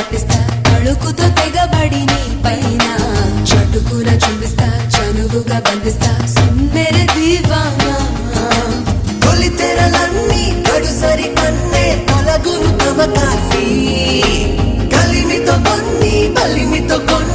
రప్పిస్తా తళుకుతో తెగబడి నీ పైన చటుకున చుంబిస్తా చనువుగా బంధిస్తా సుమ్మెరె దీవానా తొలి తెరలన్నీ గడుసరి కన్నే తొలగును తమకాన్ని కలిమితో కొన్ని బలిమితో కొన్ని